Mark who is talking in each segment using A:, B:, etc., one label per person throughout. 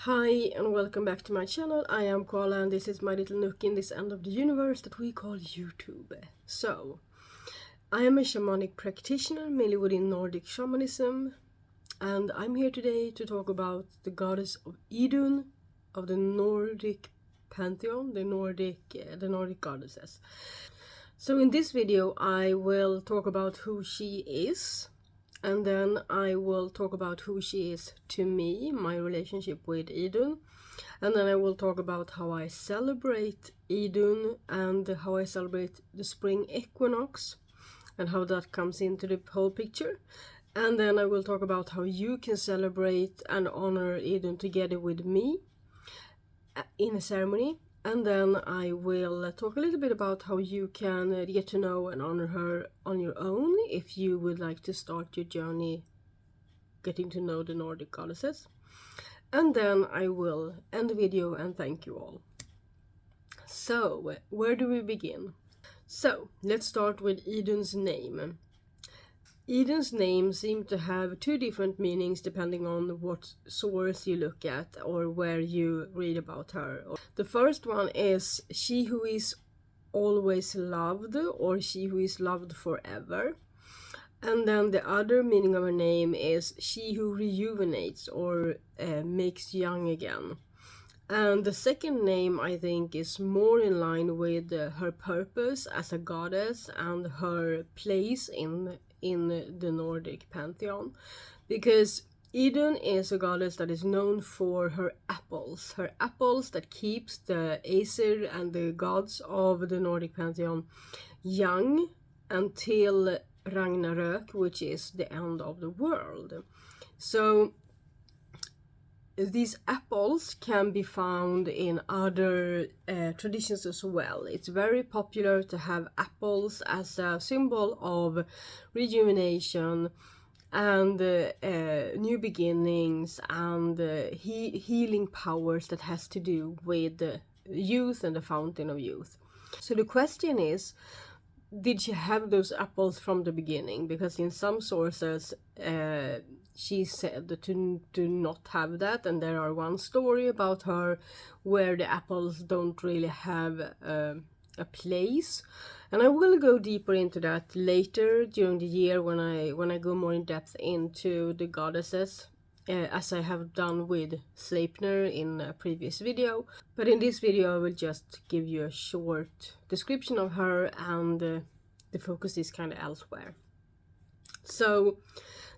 A: Hi and welcome back to my channel. I am Koala and this is my little nook in this end of the universe that we call YouTube. So, I am a shamanic practitioner mainly within Nordic shamanism, and I'm here today to talk about the goddess of Idunn of the Nordic pantheon, the Nordic goddesses. So in this video I will talk about who she is, and then I will talk about who she is to me, my relationship with Idunn, and then I will talk about how I celebrate Idunn and how I celebrate the spring equinox and how that comes into the whole picture. And then I will talk about how you can celebrate and honor Idunn together with me in a ceremony. And then I will talk a little bit about how you can get to know and honor her on your own if you would like to start your journey getting to know the Nordic goddesses. And then I will end the video and thank you all. So, where do we begin? So, let's start with Idunn's name. Idunn's name seems to have two different meanings depending on what source you look at or where you read about her. The first one is she who is always loved, or she who is loved forever. And then the other meaning of her name is she who rejuvenates or makes young again. And the second name, I think, is more in line with her purpose as a goddess and her place in the Nordic pantheon, because Idunn is a goddess that is known for her apples that keeps the Aesir and the gods of the Nordic pantheon young until Ragnarök, which is the end of the world. So these apples can be found in other traditions as well. It's very popular to have apples as a symbol of rejuvenation and new beginnings and healing powers that has to do with youth and the fountain of youth. So the question is, did she have those apples from the beginning? Because in some sources she said to not have that, and there are one story about her where the apples don't really have a place, and I will go deeper into that later during the year when I go more in depth into the goddesses, as I have done with Sleipnir in a previous video. But in this video I will just give you a short description of her, and the focus is kind of elsewhere. So,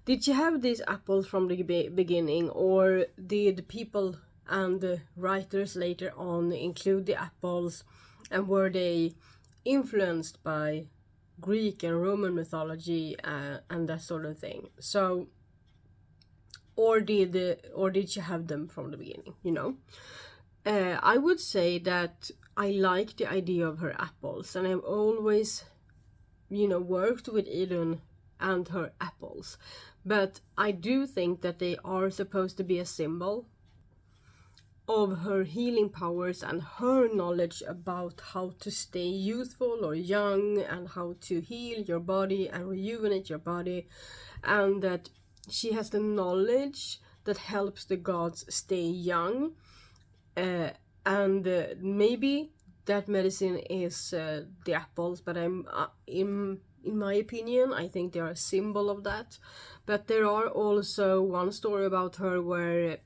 A: did she have these apples from the beginning, or did people and the writers later on include the apples, and were they influenced by Greek and Roman mythology and that sort of thing? So, or did she have them from the beginning, you know? I would say that I like the idea of her apples, and I've always, worked with Idunn and her apples. But I do think that they are supposed to be a symbol of her healing powers and her knowledge about how to stay youthful or young and how to heal your body and rejuvenate your body, and that she has the knowledge that helps the gods stay young, and maybe that medicine is the apples, but I'm in my opinion I think they are a symbol of that. But there are also one story about her where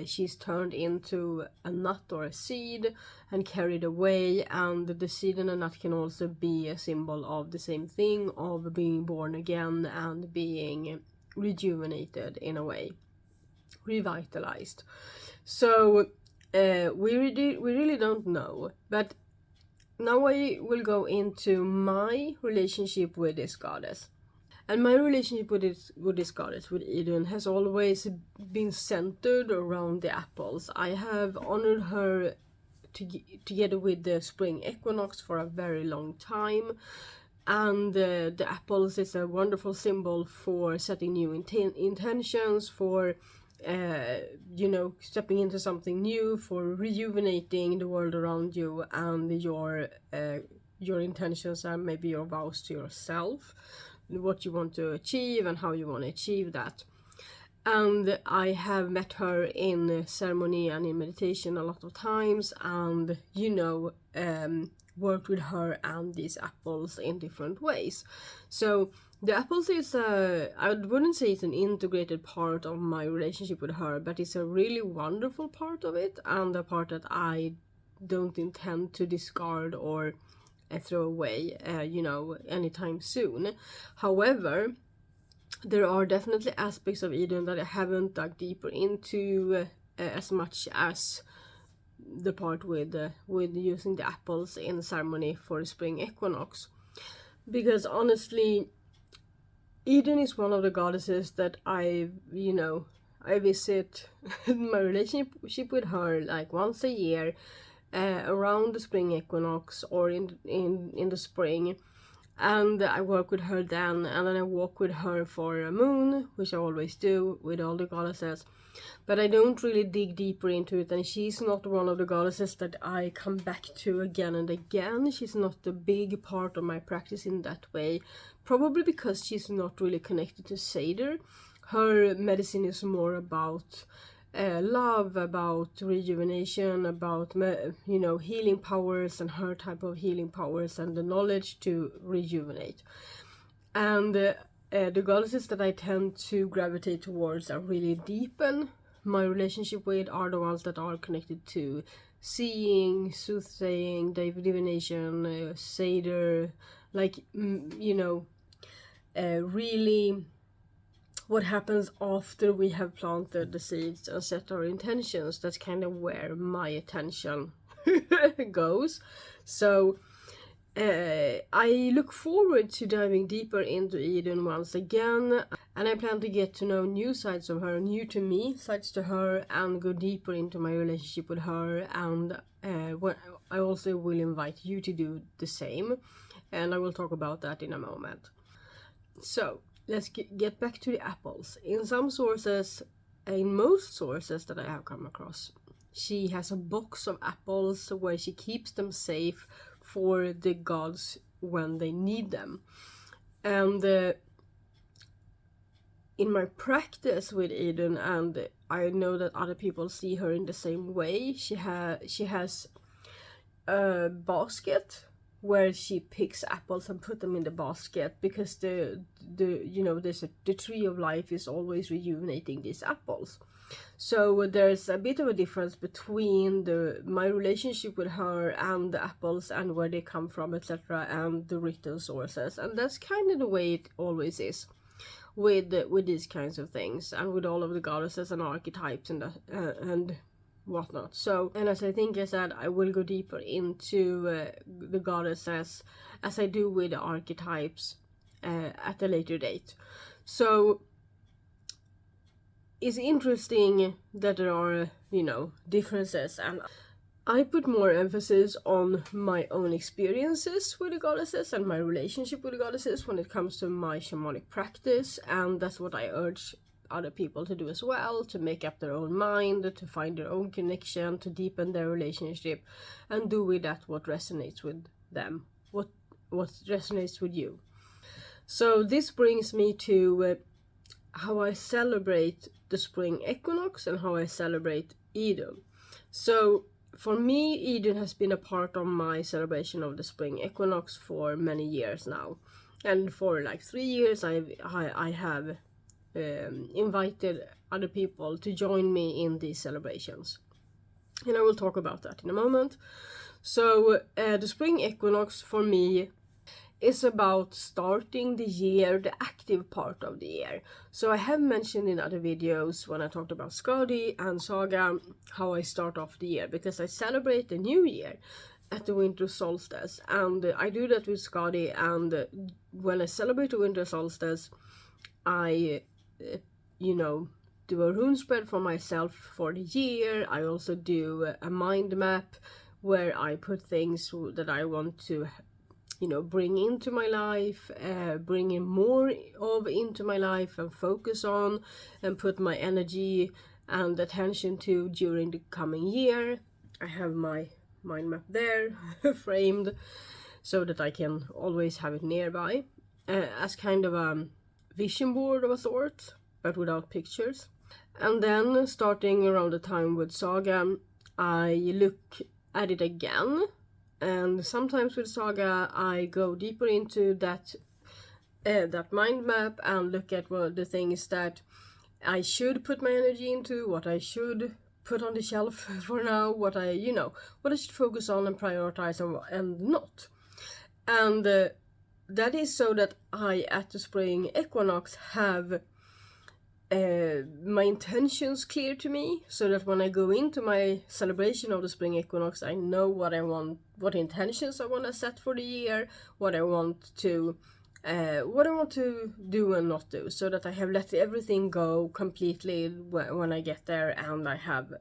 A: she's turned into a nut or a seed and carried away, and the seed and the nut can also be a symbol of the same thing, of being born again and being rejuvenated in a way, revitalized. So we really don't know. But now I will go into my relationship with this goddess. And my relationship with this goddess, with Idunn, has always been centered around the apples. I have honored her together with the spring equinox for a very long time. And the apples is a wonderful symbol for setting new intentions, for stepping into something new, for rejuvenating the world around you and your intentions and maybe your vows to yourself, what you want to achieve and how you want to achieve that. And I have met her in ceremony and in meditation a lot of times, and worked with her and these apples in different ways. So the apples is I wouldn't say it's an integrated part of my relationship with her, but it's a really wonderful part of it, and a part that I don't intend to discard or throw away anytime soon. However, there are definitely aspects of Idunn that I haven't dug deeper into as much as the part with using the apples in ceremony for the spring equinox. Because honestly, Idunn is one of the goddesses that I visit my relationship with her like once a year, around the spring equinox or in the spring. And I work with her then, and then I walk with her for a moon, which I always do with all the goddesses. But I don't really dig deeper into it, and she's not one of the goddesses that I come back to again and again. She's not a big part of my practice in that way, probably because she's not really connected to Seder. Her medicine is more about love, about rejuvenation, about healing powers, and her type of healing powers and the knowledge to rejuvenate. And the goddesses that I tend to gravitate towards and really deepen my relationship with are the ones that are connected to seeing, soothsaying, divination, Seder, like really what happens after we have planted the seeds and set our intentions. That's kind of where my attention goes. So I look forward to diving deeper into Idunn once again, and I plan to get to know new sides of her, new to me sides to her, and go deeper into my relationship with her. And I also will invite you to do the same, and I will talk about that in a moment. So let's get back to the apples. In most sources that I have come across, she has a box of apples where she keeps them safe for the gods when they need them. And in my practice with Idunn, and I know that other people see her in the same way, she has a basket where she picks apples and put them in the basket, because the tree of life is always rejuvenating these apples. So there's a bit of a difference between my relationship with her and the apples and where they come from, etc., and the written sources. And that's kind of the way it always is with these kinds of things, and with all of the goddesses and archetypes and whatnot. So, and as I said, I will go deeper into the goddesses as I do with the archetypes at a later date. So it's interesting that there are differences, and I put more emphasis on my own experiences with the goddesses and my relationship with the goddesses when it comes to my shamanic practice, and that's what I urge other people to do as well, to make up their own mind, to find their own connection, to deepen their relationship, and do with that what resonates with them, what resonates with you. So this brings me to how I celebrate the spring equinox and how I celebrate Idunn. So for me, Idunn has been a part of my celebration of the spring equinox for many years now, and for like 3 years I have invited other people to join me in these celebrations, and I will talk about that in a moment. So the spring equinox for me is about starting the year, the active part of the year. So I have mentioned in other videos when I talked about Skadi and Saga how I start off the year, because I celebrate the new year at the winter solstice, and I do that with Skadi. And when I celebrate the winter solstice, I do a rune spread for myself for the year. I also do a mind map where I put things that I want to bring into my life, bring in more of into my life and focus on and put my energy and attention to during the coming year. I have my mind map there framed so that I can always have it nearby, as kind of a vision board of a sort, but without pictures. And then starting around the time with Saga, I look at it again, and sometimes with Saga I go deeper into that mind map and look at what the things that I should put my energy into, what I should put on the shelf for now, what I should focus on and prioritize and not. And that is so that I, at the spring equinox, have my intentions clear to me, so that when I go into my celebration of the spring equinox, I know what I want, what intentions I want to set for the year, what I want to do and not do, so that I have let everything go completely when I get there, and I have,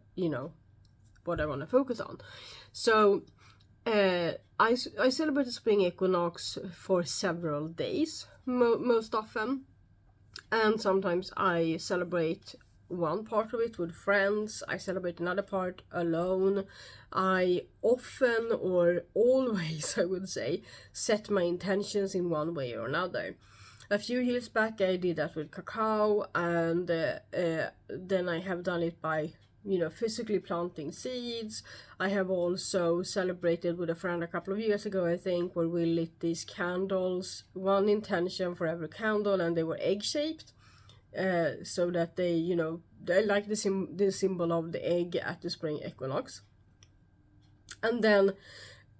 A: what I want to focus on. So I celebrate the spring equinox for several days, most often. And sometimes I celebrate one part of it with friends, I celebrate another part alone. I often, or always I would say, set my intentions in one way or another. A few years back I did that with cacao, and then I have done it by physically planting seeds. I have also celebrated with a friend a couple of years ago, I think, where we lit these candles, one intention for every candle, and they were egg-shaped, so that they, they like the symbol of the egg at the spring equinox. And then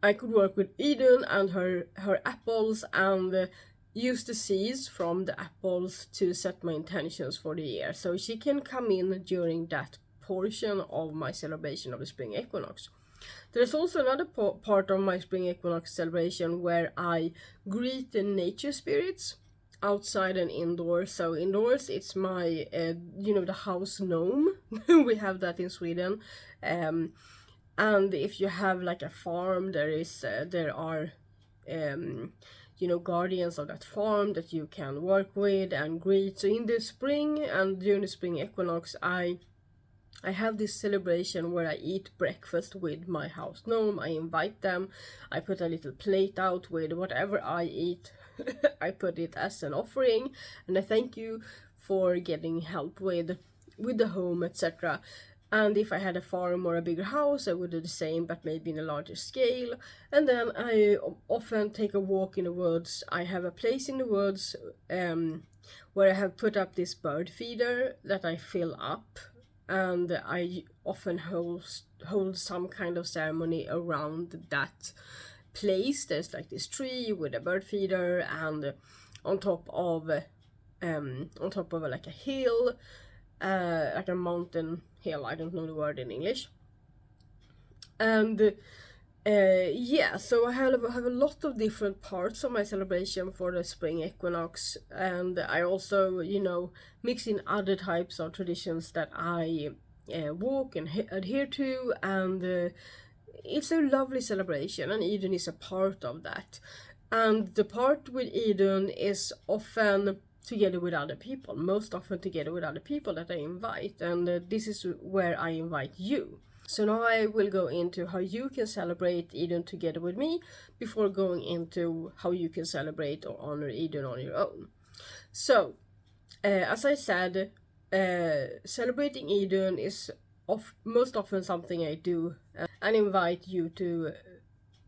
A: I could work with Idunn and her apples, and use the seeds from the apples to set my intentions for the year. So she can come in during that portion of my celebration of the spring equinox. There's also another part of my spring equinox celebration where I greet the nature spirits outside and indoors. So indoors it's my the house gnome. We have that in Sweden, and if you have like a farm, there are guardians of that farm that you can work with and greet. So in the spring and during the spring equinox, I have this celebration where I eat breakfast with my house gnome. I invite them. I put a little plate out with whatever I eat. I put it as an offering, and I thank you for getting help with the home, etc. And if I had a farm or a bigger house, I would do the same, but maybe in a larger scale. And then I often take a walk in the woods. I have a place in the woods where I have put up this bird feeder that I fill up, and I often hold some kind of ceremony around that place. There's like this tree with a bird feeder, and on top of like a hill, like a mountain hill, I don't know the word in English. And so I have a lot of different parts of my celebration for the spring equinox, and I also mix in other types of traditions that I walk and adhere to, and it's a lovely celebration, and Idunn is a part of that. And the part with Idunn is often together with other people, most often together with other people that I invite, and this is where I invite you. So now I will go into how you can celebrate Idunn together with me before going into how you can celebrate or honor Idunn on your own. So, as I said, celebrating Idunn is most often something I do and invite you to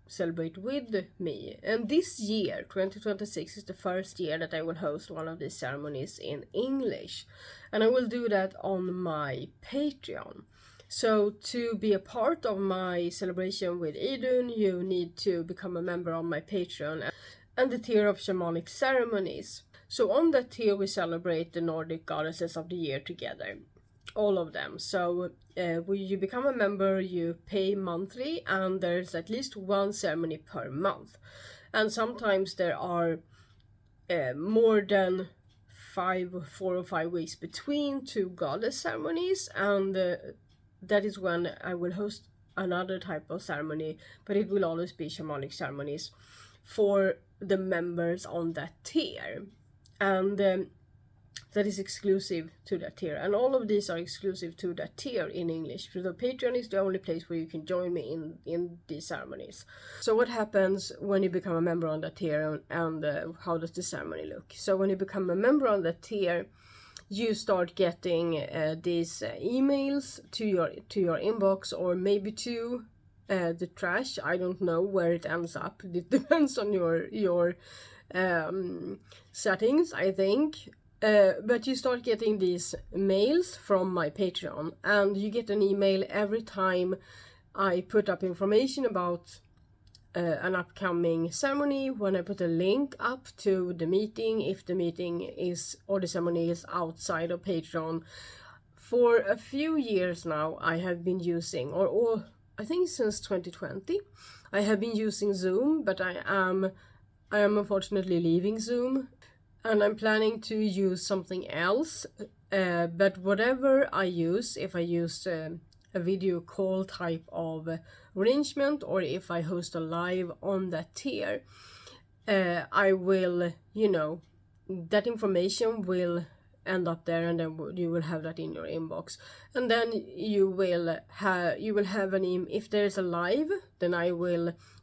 A: celebrate with me. And this year, 2026, is the first year that I will host one of these ceremonies in English, and I will do that on my Patreon. So to be a part of my celebration with Idunn, you need to become a member of my Patreon and the tier of shamanic ceremonies. So on that tier we celebrate the Nordic Goddesses of the year together, all of them. So when you become a member, you pay monthly, and there's at least one ceremony per month. And sometimes there are more than 4 or 5 weeks between two goddess ceremonies, and that is when I will host another type of ceremony, but it will always be shamanic ceremonies for the members on that tier. And that is exclusive to that tier, and all of these are exclusive to that tier in English. So Patreon is the only place where you can join me in these ceremonies. So what happens when you become a member on that tier, and how does the ceremony look? So when you become a member on that tier, you start getting these emails to your inbox, or maybe to the trash. I don't know where it ends up. It depends on your settings, I think. But you start getting these mails from my Patreon, and you get an email every time I put up information about an upcoming ceremony, when I put a link up to the meeting, if the meeting is, or the ceremony is outside of Patreon. For a few years now, I have been using, or I think since 2020, I have been using Zoom, but I am unfortunately leaving Zoom, and I'm planning to use something else. But whatever I use, if I use a video call type of arrangement, or if I host a live on that tier, I will, that information will end up there, and then you will have that in your inbox. And then you will have if there's a live, then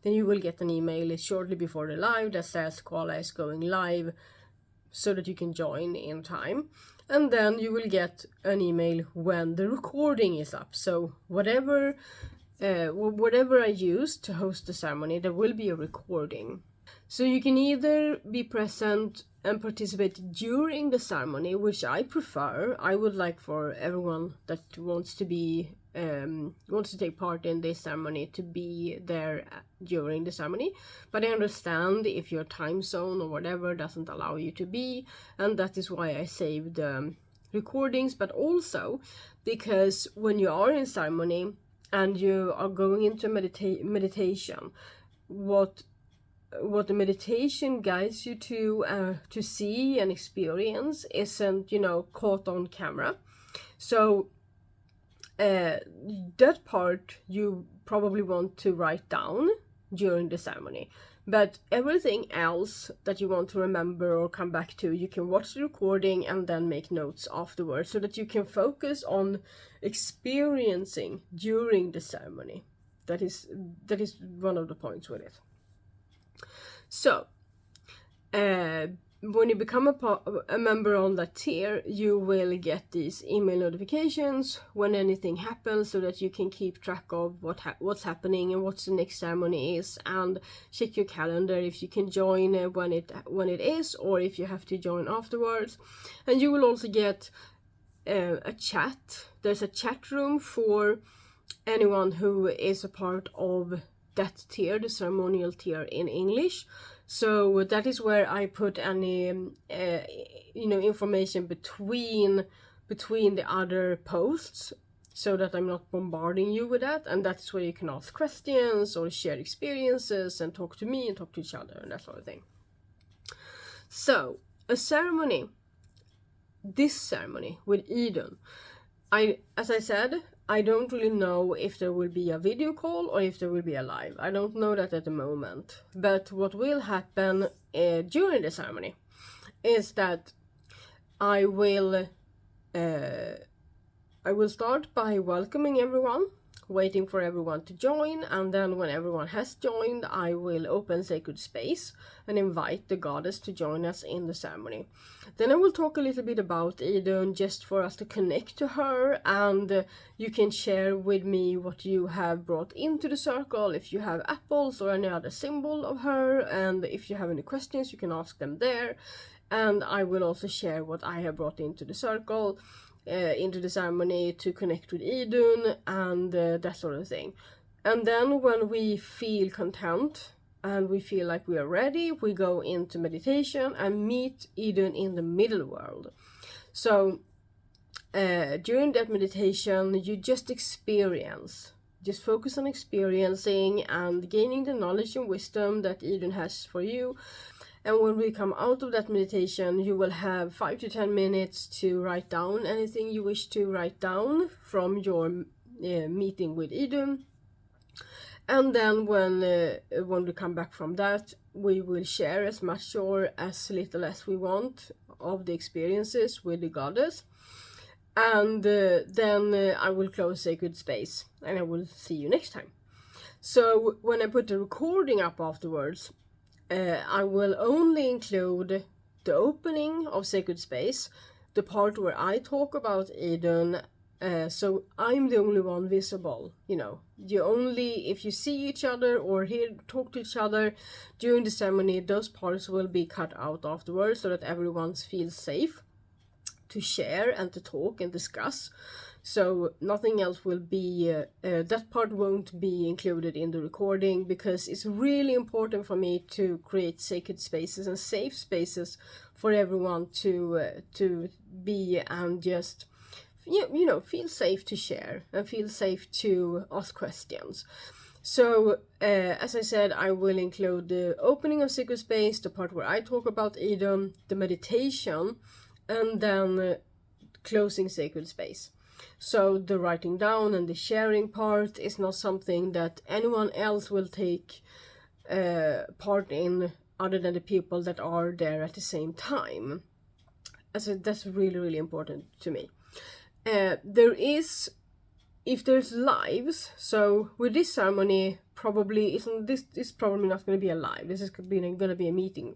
A: you will get an email shortly before the live that says Koala is going live, so that you can join in time. And then you will get an email when the recording is up. So whatever I use to host the ceremony, there will be a recording. So you can either be present and participate during the ceremony, which I prefer. I would like for everyone that wants to take part in this ceremony to be there during the ceremony. But I understand if your time zone or whatever doesn't allow you to be, and that is why I saved recordings. But also because when you are in ceremony and you are going into meditation, what the meditation guides you to see and experience isn't, caught on camera. So that part you probably want to write down during the ceremony. But everything else that you want to remember or come back to, you can watch the recording and then make notes afterwards, so that you can focus on experiencing during the ceremony. That is one of the points with it. So, when you become a member on that tier, you will get these email notifications when anything happens, so that you can keep track of what's happening and what the next ceremony is, and check your calendar if you can join when it is, or if you have to join afterwards. And you will also get a chat. There's a chat room for anyone who is a part of that tier, the ceremonial tier in English. So that is where I put any information between the other posts, so that I'm not bombarding you with that. And that's where you can ask questions or share experiences and talk to me and talk to each other and that sort of thing. So a ceremony, this ceremony with Idunn, as I said, I don't really know if there will be a video call or if there will be a live. I don't know that at the moment. But what will happen during the ceremony is that I will start by welcoming everyone, waiting for everyone to join, and then when everyone has joined, I will open sacred space and invite the goddess to join us in the ceremony. Then I will talk a little bit about Idunn, just for us to connect to her, and you can share with me what you have brought into the circle, if you have apples or any other symbol of her, and if you have any questions, you can ask them there. And I will also share what I have brought into the circle, into the ceremony, to connect with Idunn and that sort of thing. And then when we feel content and we feel like we are ready, we go into meditation and meet Idunn in the middle world. So during that meditation, you just focus on experiencing and gaining the knowledge and wisdom that Idunn has for you. And when we come out of that meditation, you will have 5 to 10 minutes to write down anything you wish to write down from your meeting with Idunn. And then when we come back from that, we will share as much or as little as we want of the experiences with the goddess. And then I will close sacred space, and I will see you next time. So when I put the recording up afterwards, I will only include the opening of sacred space, the part where I talk about Idunn, so I'm the only one visible, you know. You only, if you see each other or talk to each other during the ceremony, those parts will be cut out afterwards so that everyone feels safe to share and to talk and discuss. So nothing else will be, that part won't be included in the recording, because it's really important for me to create sacred spaces and safe spaces for everyone to be and just, you know, feel safe to share and feel safe to ask questions. So, as I said, I will include the opening of sacred space, the part where I talk about Idunn, the meditation, and then closing sacred space. So the writing down and the sharing part is not something that anyone else will take part in other than the people that are there at the same time. So that's really, really important to me. There is, if there's lives, so with this ceremony, probably isn't this is probably not going to be a live. This is going to be a meeting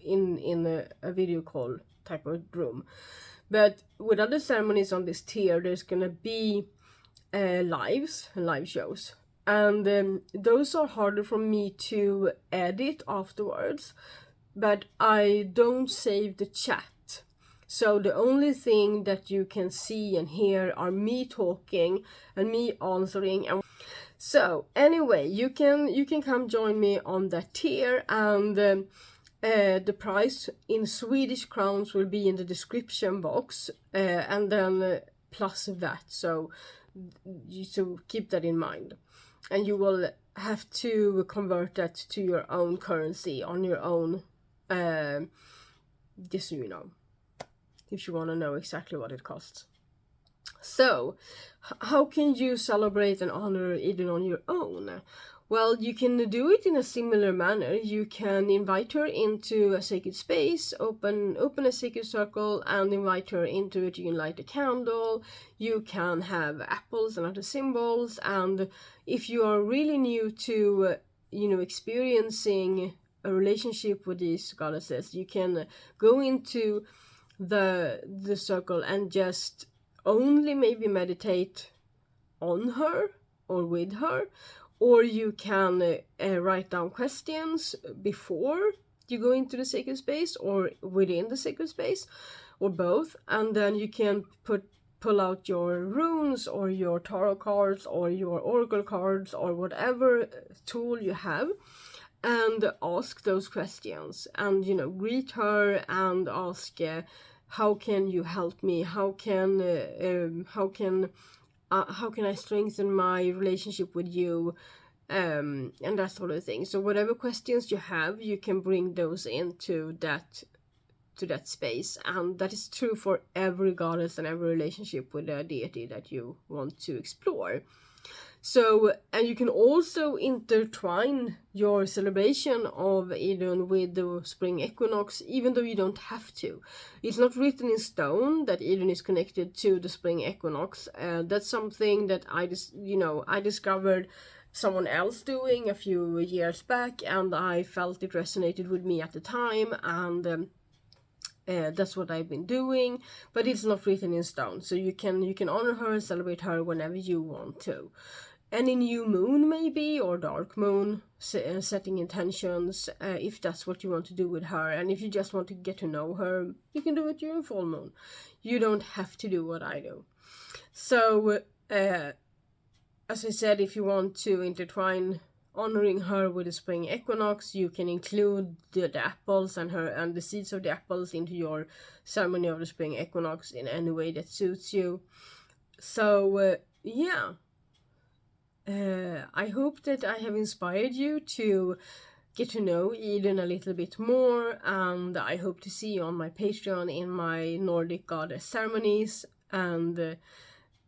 A: in a video call type of room. But with other ceremonies on this tier, there's gonna be live shows, and those are harder for me to edit afterwards. But I don't save the chat, so the only thing that you can see and hear are me talking and me answering. And so anyway, you can come join me on that tier, and the price in Swedish crowns will be in the description box, and then plus VAT, so keep that in mind. And you will have to convert that to your own currency on your own, just so you know, if you want to know exactly what it costs. So, how can you celebrate and honor Idunn on your own? Well, you can do it in a similar manner. You can invite her into a sacred space, open a sacred circle, and invite her into it. You can light a candle. You can have apples and other symbols. And if you are really new to, experiencing a relationship with these goddesses, you can go into the circle and just only maybe meditate on her or with her. Or you can write down questions before you go into the sacred space or within the sacred space, or both. And then you can pull out your runes or your tarot cards or your oracle cards or whatever tool you have, and ask those questions. And, greet her and ask, how can you help me? How can I strengthen my relationship with you, and that sort of thing. So whatever questions you have, you can bring those into that space, and that is true for every goddess and every relationship with a deity that you want to explore. So, and you can also intertwine your celebration of Idunn with the spring equinox, even though you don't have to. It's not written in stone that Idunn is connected to the spring equinox. That's something that I discovered someone else doing a few years back, and I felt it resonated with me at the time, and that's what I've been doing. But it's not written in stone, so you can honor her and celebrate her whenever you want to. Any new moon maybe, or dark moon, setting intentions, if that's what you want to do with her. And if you just want to get to know her, you can do it during full moon. You don't have to do what I do. So, as I said, if you want to intertwine honoring her with the spring equinox, you can include the apples and the seeds of the apples into your ceremony of the spring equinox in any way that suits you. So, yeah. I hope that I have inspired you to get to know Idunn a little bit more, and I hope to see you on my Patreon in my Nordic Goddess ceremonies. And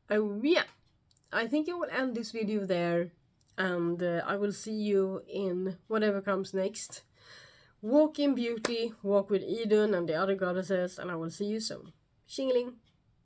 A: I think I will end this video there, and I will see you in whatever comes next. Walk in beauty, walk with Idunn and the other goddesses, and I will see you soon. Shingling!